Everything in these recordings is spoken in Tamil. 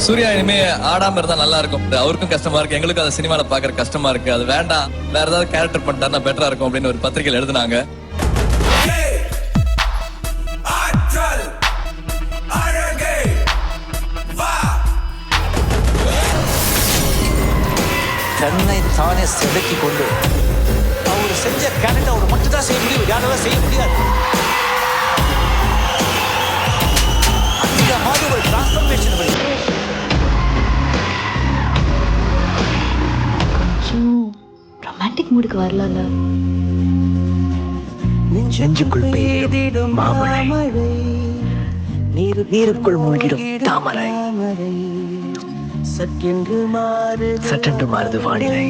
சூர்யா இனிமே ஆடாம இருந்தா நல்லா இருக்கும். அவருக்கும் கஷ்டமா இருக்கு, எங்களுக்கும் அந்த சினிமால பாக்குற கஷ்டமா இருக்கு. அது வேண்டாம், வேற ஏதாவது கேரக்டர் பண்ணிட்டாருன்னா பெட்டரா இருக்கும் அப்படின்னு ஒரு பத்திரிகையில் எழுதுனாங்க. தன்னை தானே செதுக்கி கொண்டு அவர் செஞ்ச கேரக்டர் அவர் மட்டும் தான் செய்ய முடியும், யாராலும் செய்ய முடியாது. அந்த மாதிரி ஒரு டிரான்ஸ்ஃபர்மேஷன் ரொமான்டிக் மூடுக்கு வரல. நெஞ்சுக்குள் பெய்திடும் மாமழை, நீருக்குள் மூழ்கிடும் தாமரை, சற்றென்று மாறுது வானிலை.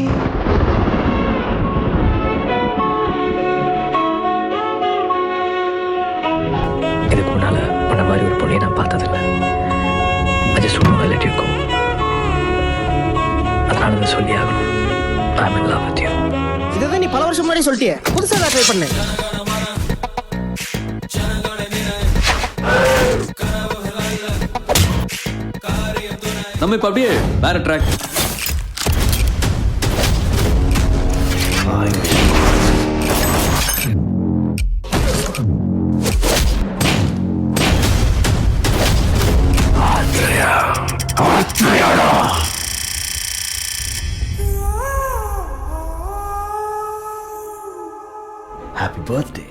இதுக்கு முன்னால உன்ன மாதிரி ஒரு பொண்ணையை நான் பார்த்ததில்லை. I just don't want to let you go. அதனால தான் சொல்லி ஆகணும். I'm in love with you. இதை நீ பல வருஷம் முன்னாடி சொல்லிட்டியே, புதுசாக ட்ரை பண்ணு. நம்ம இப்ப அப்படியே வேற ட்ராக். Happy birthday.